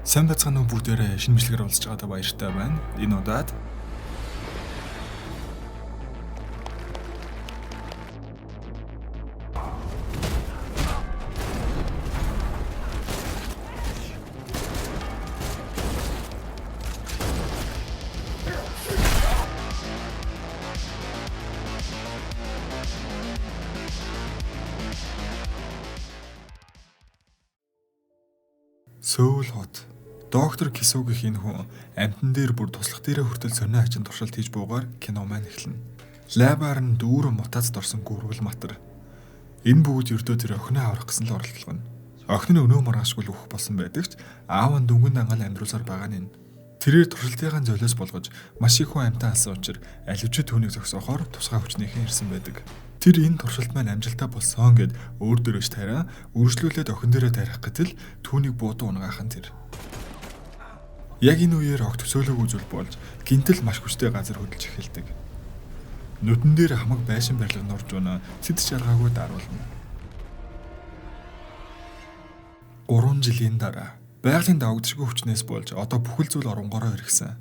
Сайн бацхан уу бүгдээрээ шинэ бичлэгээр уулзч байгаадаа баяртай байна. Энэ удаад Сөүл хот. Доктор Кисугихийн хүн амтан дээр бүр туслах дээрээ хүртэл сонио хачин туршилт хийж буугаар кино маань эхэлнэ. Лабаар нь дүүрэн мутацд орсон гүрвэл матар. Энэ бүгд ердөө тэр охиноо аврах гэсэн л оролдлого нь. Охин нь өнөө маргаашгүй л өгөх болсон байдаг ч аав нь дүнгийн дангаал амьдруулсаар байгаа нь. Тэрээр туршилтынхаа золиос болгож маш их хүн амтан алсан учраас аливчид түүнийг зогсоохоор тусгай хүчнийхэн ирсэн байдаг. Тэр энэ туршилт маань амжилттай болсон гэд өөр дөрөж тараа үргэлжлүүлээд охин дээрээ тарих гэтэл түүнийг буудуу унгаахан тэр. Яг энэ үеэр огт төсөөлөөгүй зүйл болж гинтэл маш хүчтэй газар хөдөлж эхэлдэг. Нүдэн дээр хамаг байшин барилга нурж байна сэдч аргаагүй даруулна. 3 жилийн дараа байгалийн давагдшгүй хүчнээс болж одоо бүхэл зүйл оронгороо иргсэн.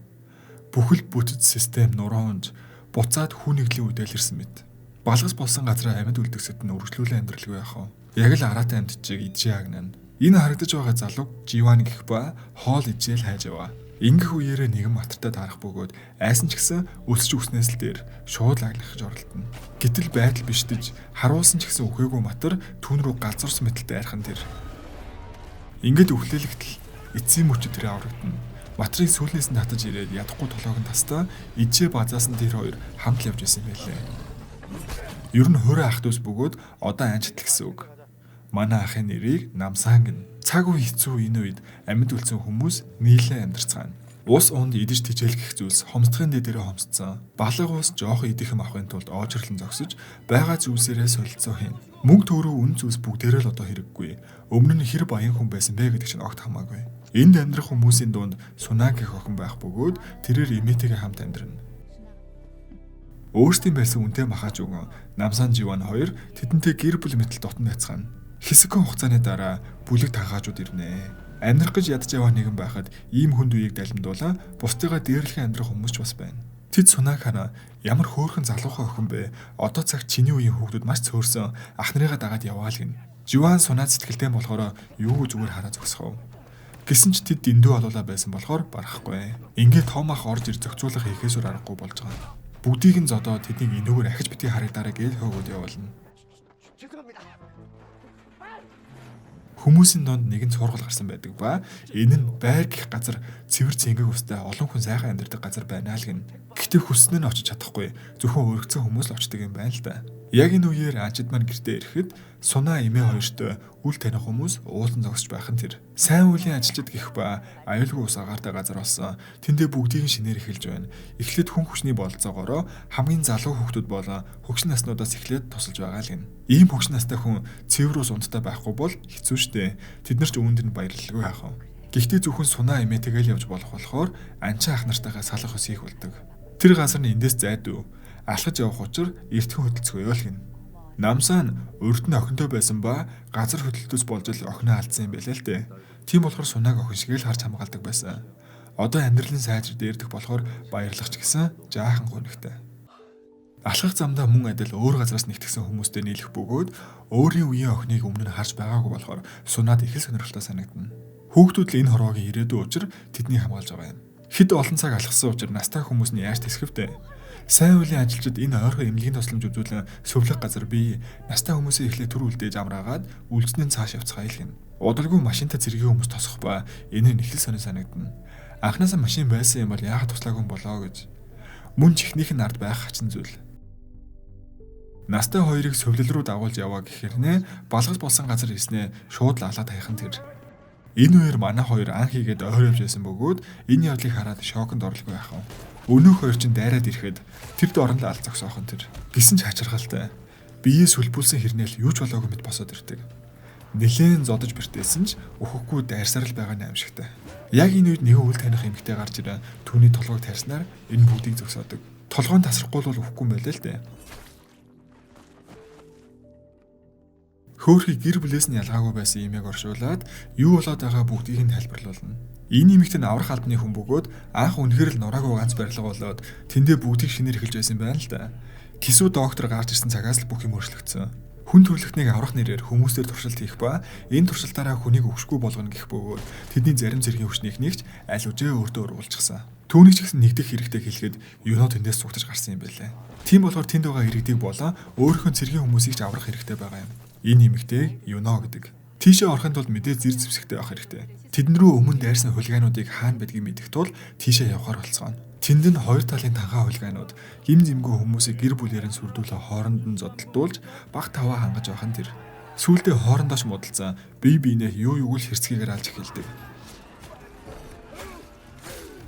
Бүхэл бүтэц систем нураанж буцаад хүүнэглийн үдэл ирсэн мэт. Балгас болсон газраа амьд үлдгэсэд нь үргэлжлүүлэн амьдралгүй яах вэ? Яг л араатай амьд чиг идэж яагнана. Энэ харагдаж байгаа залуу Живан гэх ба хоол ижээл хайж яваа. Ингэх үеэрээ нэгэн матартай таарах бөгөөд айсан ч гэсэн өсч үснээс л дээр шууд лагнах гэж оролдоно. Гэтэл байдал бишдэж харуулсан ч гэсэн үхээгүй матар түүн рүү галзуурсан мэтэлтэй айрхан тэр. Ингээд өхлөлөгтөл эцсийн мөчөд тэр аврагдана. Матрыг сүүлнээс нь татаж ирээд ядахгүй толгойг нь тастаа ижээ базаас нь тэр хоёр хамт явж исэн байлээ. Ер нь хөрөө ах дүүс бөгөөд одоо анжитл гэсэн үг. Манай ахын нэрийг Намсан гэнэ. Цаг үе хэцүү энэ үед амьд үлдсэн хүмүүс нийлээ амьдарцгаана. Ус унд идэж тижээлгэх зүйлс хомсдохын дээрээ хомсцсон. Балга ус жоох идэхэм авахын тулд оожрлон зогсож байгаа зүйлсээрээ солилцоо хийн. Мөнгө төгрөг үн зүйлс бүгдээрээ л одоо хэрэггүй. Өмнө нь хэр баян хүн байсан бэ гэдэг чинь огт хамаагүй. Энд амьдрах хүмүүсийн дунд Сунаг гэх охин байх бөгөөд тэрээр Имэтэйгээ хамт амьдрна. Өөрсдийн байсан үнтэй махаж өгөн Намсан Живан хоёр тэдэнтэй гэр бүл мэтэл дотн байцгаана. Хэсэгхэн хугацааны дараа бүлэг танхаажууд ирнэ. Амьдрах гэж ядж яваа нэгэн байхад ийм хүнд үеийг далимдуулаа бусдыгаа дээрлэхэн амьдрах хүмүүс ч бас байна. Тэд Сунаг хана ямар хөөрхөн залуухай охин бэ? Одоо цаг чиний үеийн хүүхдүүд маш цөөрсөн ах нарыгаа дагаад яваа л гин. Живан Сунаг сэтгэлтэй болохоор юу зүгээр хараа зогсохов. Гэсэн ч тэд дэндүү олуулаа байсан болохоор барахгүй. Ингээд том ах орж ир зохицуулах хийхээсүр аргагүй болж байгаа. Бүгдийг нь зодоо тэднийг энүүгээр ахиж битгий харагдаарай гэж хөөгөөд явуулна. Хүмүүсийн донд нэгэн цуургал гарсан байдаг ба энэ нь байр гих газар цэвэр цэнгэг устай олон хүн сайхан амьдардаг газар байна л гин. Гэхдээ хүснэ нь очиж чадахгүй зөвхөн өргөцсөн хүмүүс л очдог юм байна л да. Яг энэ үеэр ажид маань гэртээ ирэхэд Сунаа эмээ хоёртой үл таних хүмүүс уулан зогсож байх нь тэр. Сайн үеийн ажилчид гэх ба аюулгүй ус агаартай газар болсон. Тэндээ бүгдийг нь шинээр эхэлж байна. Эхлээд хүн хүчний бололцоогоороо хамгийн залуу хүүхдүүд болон хөгшин наснуудаас эхлээд тусалж байгаа л гин. Ийм хөгшин настай хүн цэвэр ус унттай байхгүй бол хэцүү шттэ. Тэд нар ч үүнд нь баярлалгүй яах вэ? Гэхдээ зөвхөн Сунаа эмээтэйгээ л явж болохоор анчин ах нартайгаа салах ус хийх болдог. Тэр газар нь эндээс зайдуу. Алхаж явах учир эртхэн хөдөлцгөөё л гин. Намсан урд нь охинтой байсан ба газар хөдлөлтөөс болж л охиноо алдсан юм байлаа л дээ. Тийм болохоор Сунаг охин шиг л харж хамгаалдаг байсан. Одоо амьдралын сайжир дээрдэх болохоор баярлах ч гэсэн жаахан гонигтай. Алхах замдаа мөн адил өөр газраас нэгтгсэн хүмүүстэй нийлэх бөгөөд өөрийн үеийн охиныг өмнө нь харж байгаагүй болохоор Сунаад их л сонирхолтой санагдана. Хүүхдүүд л энэ хорвоогийн ирээдүй учир тэднийг хамгаалж байгаа юм. Хэд олон цаг алхсан учраас настай хүмүүс нь яаж тэсгэвтэй. Сайн үеийн ажилчид энэ ойрхон эмнэлгийн тосломж үзүүлэн сувлах газар бий. Настай хүмүүсээ эхлээ төр үлдээж амраагаад үлдснээ цааш явцгаая л гин. Удалгүй машинтай зэргийн хүмүүс тосох ба энэ нь их л сонир санагдана. Анхнаасаа машин байсан юм бол яагаад туслаагүй болоо гэж. Мөн ч ихнийх нь ард байх хачин зүйл. Настай хоёрыг сувлал руу дагуулж яваа гэхэрнэ балгас болсон газар ирснээ шууд л алаад хайхан тэр. Энэ үеэр манай хоёр ан хийгээд ойр явж байсан бөгөөд энэ явдлыг хараад шоконд орлого байх юм. Өнөөх хоёр чинь дайраад ирэхэд тэр дорн л аль зогсоохон тэр. Гисэн ч хачиргалтай. Биеэ сүлбүүлсэн хэрнээл юу ч болоогүй мэт босоод ирдэг. Нилээн зодож бэртээсэн ч өөхөхгүй дайрсаар л байгаа юм шигтэй. Яг энэ үед нэгэн үл таних эмэгтэй гарч ирэн түүний толгойг тарьснаар энэ бүгдийг зогсоодог. Толгойн тасрахгүй бол өөхгүй юм байлаа л дээ. Хөөхий гэр бүлээс нь ялгаагүй байсан имийг оршуулад юу болоод байгаа бүгдийг нь тайлбарлуулна. Энэ имэгт нь аврах албаны хүн бөгөөд анх үнэхээр л нураагүй ганц барилга болоод тэндээ бүгдийг шинээр эхэлж байсан байна л да. Кисүү доктор гарч ирсэн цагаас л бүх юм өөрчлөгдсөн. Хүн төрөлхтнийг аврах нэрээр хүмүүсээр туршилт хийх ба энэ туршилтаараа хүнийг өгшгүй болгоно гэх бөгөөд тэдний зарим зэргийн хүчнийхнийгч аль үжээ өөртөө урвуулчихсан. Түүнийг ч гэсэн нэгдэх хэрэгтэй хэлэхэд юуноо тэндээс цугтаж гарсан юм байлээ. Тийм болохоор тэнд байгаа иргэдийг болон өөрийнхөө цэргийн хүмүүсийг ч аврах хэрэгтэй байгаа юм. Энэ нэмэгтэй юуноо гэдэг. Тийшээ орохын тулд мэдээ зэр зэвсэгтэй байх хэрэгтэй. Тэдэн рүү өмнө дайрсан хулгайнуудыг хаана байдгийг мэдэх тул тийшээ явахаар болцгооно. Тэнд нь хоёр талын танхаа хулгайнууд гим зэмгүй хүмүүсийг гэр бүлээр нь сүрдүүлээ хооронд нь зодтолдуулж баг таваа хангаж байх нь тэр. Сүүлдээ хоорондооч муудалцсан бие биенээ юу юуг л хэрцгийгээр алж эхэлдэг.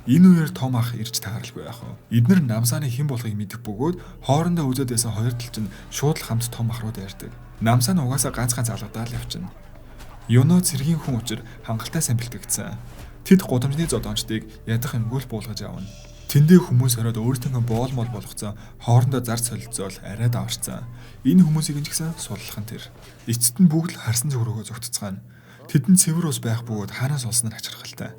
Энэ үеэр том ах ирж тааралгүй яах вэ? Эднэр намсааны хэн болохыг мэдэх бөгөөд хоорондоо үзээд байсан хоёр тал чинь шууд л хамт том ахрууд ярьдаг. Намсаа нь угаасаа ганц алгадаад л явчихна. Юно цэргийн хүн учир хангалттай сайн бэлтгэгдсэн. Тэд гудамжны зодоончдыг ядах юмгүй л буулгаж авна. Тэндээ хүмүүс ороод өөртөө боолмол болгоцсон хоорондоо зарц солилцоол арай даварцсан. Энэ хүмүүсийг ч гэсэн суллах нь тэр. Эцэст нь бүгд л харсан зүг рүүгээ зогтцгаана. Тэдэнд цэвэр ус байх бөгөөд хаанаас олсон нь хачирхалтай.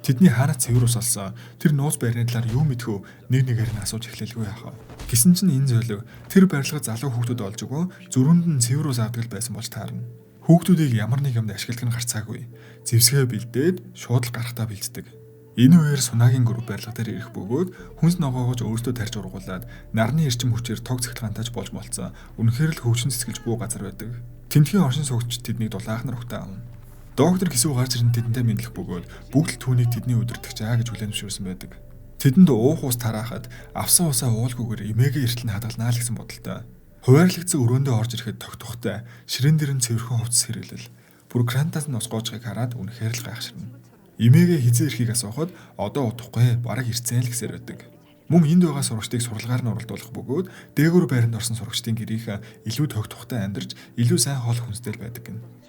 Тэдний хаанаас цэвэр ус олсон тэр нууц байрны талаар юу мэдхүү нэг нэгээр нь асууж эхлэлгүй яах вэ? Гэсэн чинь энэ зөвлөг тэр барилгад залуу хүүхдүүд олж өгөө зүрхэнд нь цэвэр ус авдаг л байсан болж таарна. Хүүхдүүдийг ямар нэг юмд ашигладаг нь гарцаагүй. Зэвсгээ бэлдээд шууд л гарахтаа бэлддэг. Энэ үеэр Сунагийн групп барилга дээр ирэх бөгөөд хүнс ногоогож өөртөө тарьж ургуулад нарны эрчим хүчээр тог цэгтгаантайж болж болцсон. Үнэхээр л хөвчин цэцгэлж буу газар байдаг. Тэнтхийн оршин суугч тэднийг дулаахнаар өгтөө авна. Доктор Кисүү гарч ирэн тэдэнтэй мэдлэх бөгөөд бүгд л түүнийг тэдний өдөртөгч аа гэж хүлээн зөвшөөрсөн байдаг. Тэдэнд уух ус тараахад авсан усаа уулгүйгээр эмээгээ эртэл нь хадгалнаа л гэсэн бодолтой. Хуваарлагдсан өрөөндөө орж ирэхэд тогтохтой ширээн дээр нь цэвэрхэн хувцас хэрэглэл. Бүр крантаас нь ус гоожхыг хараад үнэхээр л гайхширна. Эмээгээ хизээ ирэхийг асуухад одоо удахгүй бараг ирцэн л гэсээр байдаг. Мөн энд байгаа сурагчдыг сурлагаар нь оролдуулах бөгөөд дээгүүр байранд орсон сурагчдын гэрийнх илүү тогтохтой амьдарч илүү сайн хоол хүнстэй байдаг гэнэ.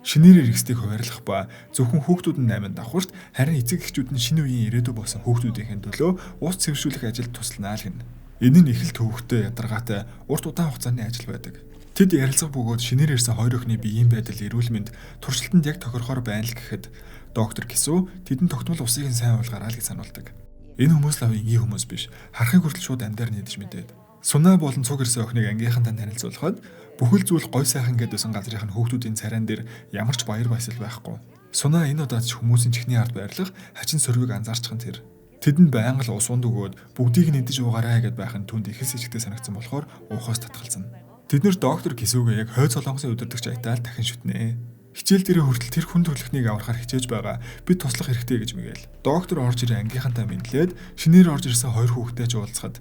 Шинээр иргэсдийг хуваарлах ба зөвхөн хүүхдүүд нь 8 давхарт харин эцэг эхчүүд нь шинэ үеийн ирээдүй болсон хүүхдүүдийн төлөө ус цэвэршүүлэх ажилд тусланаа л гэнэ. Энэ нь их л төвөгтэй ядаргаатай урт удаан хугацааны ажил байдаг. Тэд ярилцах бөгөөд шинээр ирсэн хоёр охины биеийн байдал эрүүл мэнд туршилтанд яг тохирохоор байна л гэхэд доктор Кисүү тэдэнд тогтмол усыг нь сайн уулгаараа л гэж сануулдаг. Энэ хүмүүс л энгийн хүмүүс биш. Харахыг хүртэл шууд амьдаар нэгдэж мэдээд. Сунаа болон цуг ирсэн охиныг ангийнхантай танилцуулахад бүхэл зүйл гой сайхан гэдсэн газрынх нь хүүхдүүдийн царайн дээр ямар ч баяр баясгал байхгүй. Сунаа энэ удаад ч хүмүүсийн чихний ард байрлах хачин сөрвийг анзаарчихсан тэр. Тэдэнд байнга л ус унд өгөөд бүгдийг нь идэж уугаарай гэд байх нь түнд их сэжигтэй санагдсан болохоор уухаас татгалзана. Тэд нэр доктор Кисүүгээ яг хойд солонгосын удирдагч айтаал дахин шүтнэ. Хичээл дээрээ хүртэл тэр хүн төрөлхнийг аврахаар хичээж байгаа. Бид туслах хэрэгтэй гэж мэгэл. Доктор орж ирээ ангийнхантай мэдлээд шинээр орж ирсэн хоёр хүүхэдтэй ч уулзахад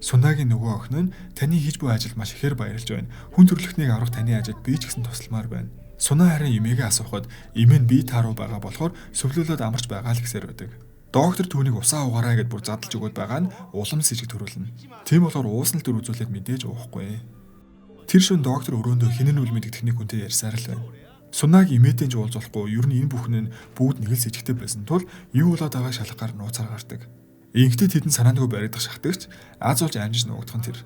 Сунагийн нөгөө охин нь таны хийж буй ажилд маш ихээр баярлж байна. Хүн төрөлхнийг аврах таны ажилд би ч гэсэн тусламаар байна. Сунаа харин эмээгээ асуухад эмээ нь бие тааруу байгаа болохоор сөвлүүлээд амарч байгаа л гэсээр байдаг. Доктор түүнийг усаа угаарай гэд бүр задлж өгöd байгаа нь улам сэжиг төрүүлнэ. Тийм болохоор ууснал төр үзүүлээд мэдээж уухгүй. Тэр шөнө доктор өрөөндөө хинэн үл мэдэх техник хүнтэй ярьсаар л байна. Сунааг эмээтэй ч уулзахгүй ер нь энэ бүхэн нь бүгд нэг л сэжигтэй байсан тул юу болоод байгааг шалгахаар нууцаар гардаг. Инхдээ тэдэн санаандгүй баригдах шахтагч аз уулж амжиж нуугдах нь тэр.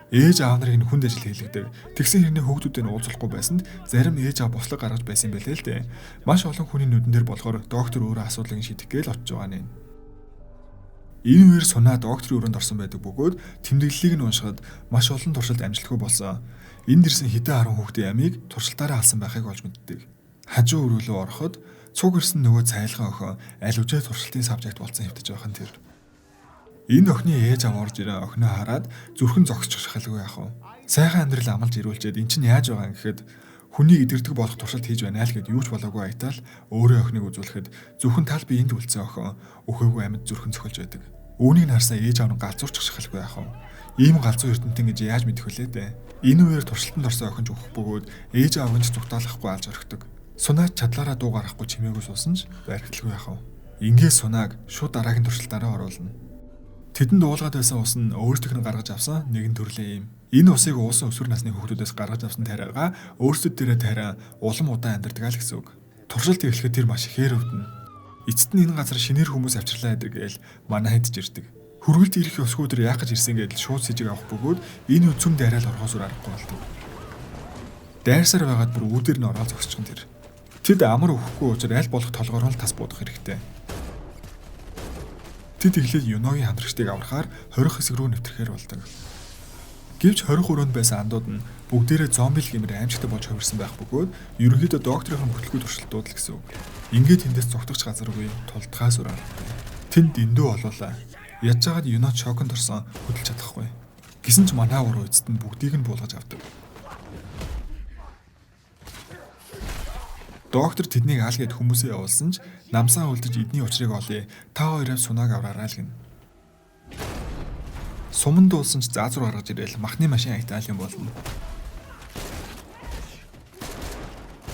Ээж аав нарыг хүнд ажил хийлэгдэг. Тэгсэн хэрнээ хүүхдүүдтэй уулзахгүй байсанд зарим ээж аав бослог гаргаж байсан юм байлээ л дээ. Маш олон хүний нүдэн дээр болохоор доктор өөрөө асуудлыг шийдэх гээл очиж байгаа нь. Энэ үеэр Сунаа докторийн өрөөнд орсон байдаг бөгөөд тэмдэглэлийг нь уншихад маш олон туршилт амжилтгүй болсон. Энд ирсэн хэдэн 10 хүүхдийн амийг туршилтаараа алсан байхыг олж мэддэг. Хажуу өрөө рүү ороход цуг ирсэн нөгөө цайлган охин аль үжээ туршилтын сабжект болсон хэвтэж байгаа нь тэр. Энэ охины ээж аав орж ирээ охиноо хараад зүрхэн зогсчих шахалгүй яах вэ? Сайхан амьдрал амлж ирүүлчихэд эн чинь яаж байгаа юм гэхэд хүний идэрдэг болох туршилт хийж байна л гэд юу ч болоогүй айтаал өөрөө охиныг үзүүлэхэд зөвхөн тал биеинд үлдсэн охин өхөөгүй амьд зүрхэн цохолж байдаг. Үүнийг харсан ээж аав нь галзуурчих шахалгүй яах вэ? Ийм галзуу эрдэнтэн гэж яаж мэдэх вүлээ дээ. Энэ үеэр туршилтанд орсон охин ч өгөх бөгөөд ээж аав нь зүгтаалахгүй алж орхидог. Сунаад чадлаараа дуу гарахгүй чимээгүй суусан ч баригдалгүй яах вэ? Ингээд Сунааг шууд дараагийн туршилтаараа оруулна. Тэдэнд уулгаад байсан ус нь өөрсдийнх нь гаргаж авсан нэгэн төрлийн юм. Энэ усыг уусан өсвөр насны хүүхдүүдээс гаргаж авсан тариагаа өөрсдөд дээрээ тариа улам удаан амьдардаг л гэсэн үг. Туршилт эхлэхэд тэр маш ихээр өвдөн. Эцэст нь энэ газар шинээр хүмүүс авчирлаа гэдэг гээл манай хэдж ирдэг. Хүргэлт ирэх өсгүүдэр яах гэж ирсэн гэдэл шууд сэжиг авах бөгөөд энэ үцэм дайраал орхоосоор аргагүй болдог. Дайрсаар байгаад бүр үүдээр нь ороод зогсчихсон тэр. Тэд амар өөхгүй учраас аль болох толгоор нь тас буудах хэрэгтэй. Тэд эхлээд Юногийн хамтрагчдыг аврахаар 20 хэсэг рүү нэвтрэхээр болдог. Гэвч 20 өрөөнд байсан андууд нь бүгдээрээ зомби л гэмээр аимшигтай болж хувирсан байх бөгөөд ерөнхийдөө докторийн бүтлгүй туршилтууд л гэсэн үг. Ингээд тэндээс зогтогч газаргүй тулдгаас өрөө. Тэнд дэндүү болоолаа. Ядж байгаад Юнод шоконд орсон хөдөлж чадахгүй. Гэсэн ч манай гурав эцэст нь бүгдийг нь буулгаж авдаг. Доктор тэднийг аал гээд хүмүүсээ явуулсан ч намсаа үлдэж эдний учрыг олъё. Та хоёроо сунааг авраарай л гэнэ. Суман дуулсан ч заазуур гаргаж ирээл махны машин айтаал юм болно.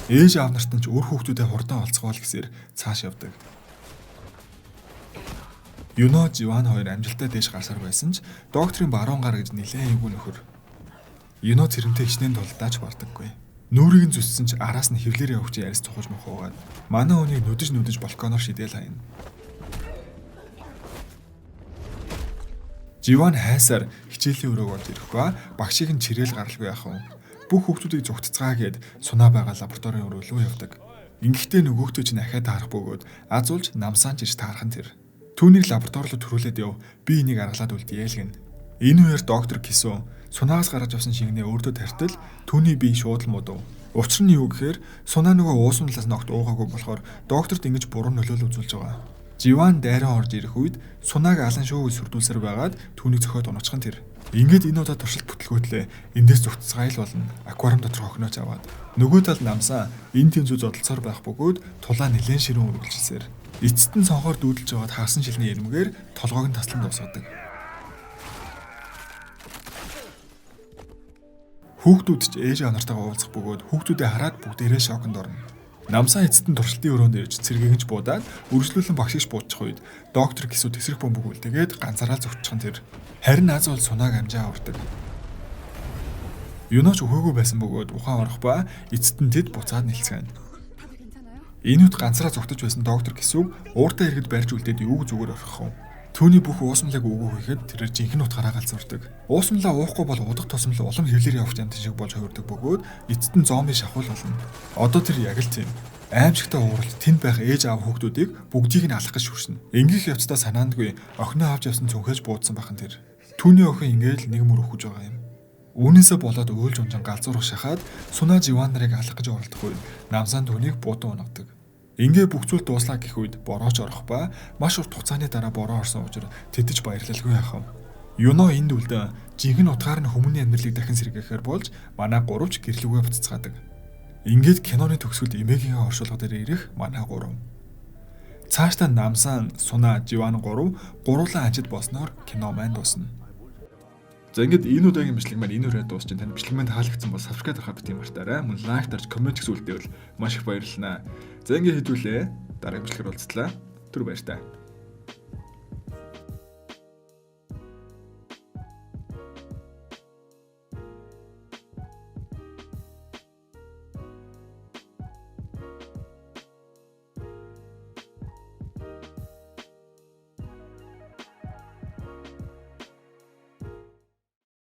Ээж аав нарт нь ч өөр хүүхдүүдэд хурдан олцгоол гэсээр цааш явдаг. Юно Живан хоёр амжилттай дээш гарсаар байсан ч докторийн баруун гар гэж нэлээд эвгүй нөхөр. Юно тэрнтэй хичнээн тулдаач бардаггүй. Нүүрийг нь зүссэн ч араас нь хевлэр явж яриц цухаж мохоогаад манай хүнийг нүдэж балконоор шидэл хаяна. Живан хайсаар хичээлийн өрөөг орж ирэх ба багшийг нь чирээл гаралгүй яах вэ? Бүх хүүхдүүдийг зүгтцгаа гээд сунаа байгаа лабораторийн өрөө рүү явдаг. Ингэхдээ нөгөөхдөө ч ахаад таарах бөгөөд азуулж намсаан жиж таархан тэр. Түүнийг лаборатори руу төрүүлээд яв. Би энийг аргалаад үлдээе л гэн. Энэ үеэр доктор Кису сунаагаас гарч авсан шингэнээ өөртөө тартал түүний бие шууд л модов. Учир нь юу гэхээр сунаа нөгөө уусамлаас ногт уугаагүй болохоор докторт ингэж буруу нөлөөлөл үзүүлж байгаа. Живан дайран орж ирэх үед сунааг алан шүүг сүрдүүлсээр байгаад түүнийг зөхиод унацхан тэр. Ингээд энэ удаа туршилт бүтлгүүтлээ эндээс зүгтцгайл болно. Аквариум дотор хохиноож аваад. Нөгөө талд намсаа энэ тэнцүү зодолцоор байх бөгөөд тулаа нэлээд ширүүн үргэлжилсээр. Эцэст нь цонхоор дүүдэлж байгаад хаасан шилний ирмэгээр толгойг нь таслан дуусгадаг. Хүүхдүүд ч ээж аав нартайгаа уулзах бөгөөд хүүхдүүдээ хараад бүгдээрээ шоконд орно. Намсаа эцэст нь туршилтын өрөөнд ирж цэргэгж буудаад үргэлжлүүлэн багшигч буудчих үед доктор Кису тесрэх бөмбөг үлдээгээд ганцаараа зүгтчихэн тэр. Харин аз бол сунааг амжаа авардаг. Юноч өгөөгүй байсан бөгөөд ухаан орох ба эцэст нь тэд буцаад нэлцгэн. Энэ үед ганцаараа зүгтэж байсан доктор Кису ууртаа ирэхэд барьж үлдээд юуг зүгээр орхих вэ? Түүний бүх уусмлыг өгөө хийхэд тэрээр жинхэнэ утгаараа галзуурдаг. Уусмлаа уухгүй бол удах тусмал улам хөвлөр явах амт шиг болж хувирдаг бөгөөд эцэст нь зомби шахуул болно. Одоо тэр яг л тийм. Аимшигтай ууралт тэнд байх ээж аав хүүхдүүдийг бүгдийг нь алах гэж шүршнэ. Ингээх явцдаа санаандгүй охиноо авч явсан цөнхөөж буудсан бахан тэр. Түүний охин ингээл нэг мөр өгөх гэж байгаа юм. Үүнээсээ болоод өөлж унжин галзуурах шахаад сунаа Живан нарыг алах гэж оролдох үед намсаан түүнийг буудан унагадаг. Ингээ бүх зүйл дууслаа гэх үед борооч орох ба маш урт хугацааны дараа бороо орсон учраас тэтгэж баярлалгүй яах вэ? Юно энд үлдэн жинхэнэ утгаар нь хүмүүний амьдралыг дахин сэргээхээр болж манай гуравч гэрлүүгээ буцацгаадаг. Ингээд киноны төгсгөлд эмээгийн оршуулга дээр ирэх манай гурав. Цаашдаа намсаан, сунаа, Живан гуруулан ажид болсноор кино маань дуусна. За ингээд энэ удаагийн бичлэг маань энэ үрээд дуусч тань бичлэг маань таалагдсан бол subscribe дарахаа бити мартаарай. Мөн лайк дарж коммент хийх үлдээвэл маш их баярлалаа. За ингээд хэдүүлээ. Дараагийн бичлэгээр уулзлаа. Түр баяр таа.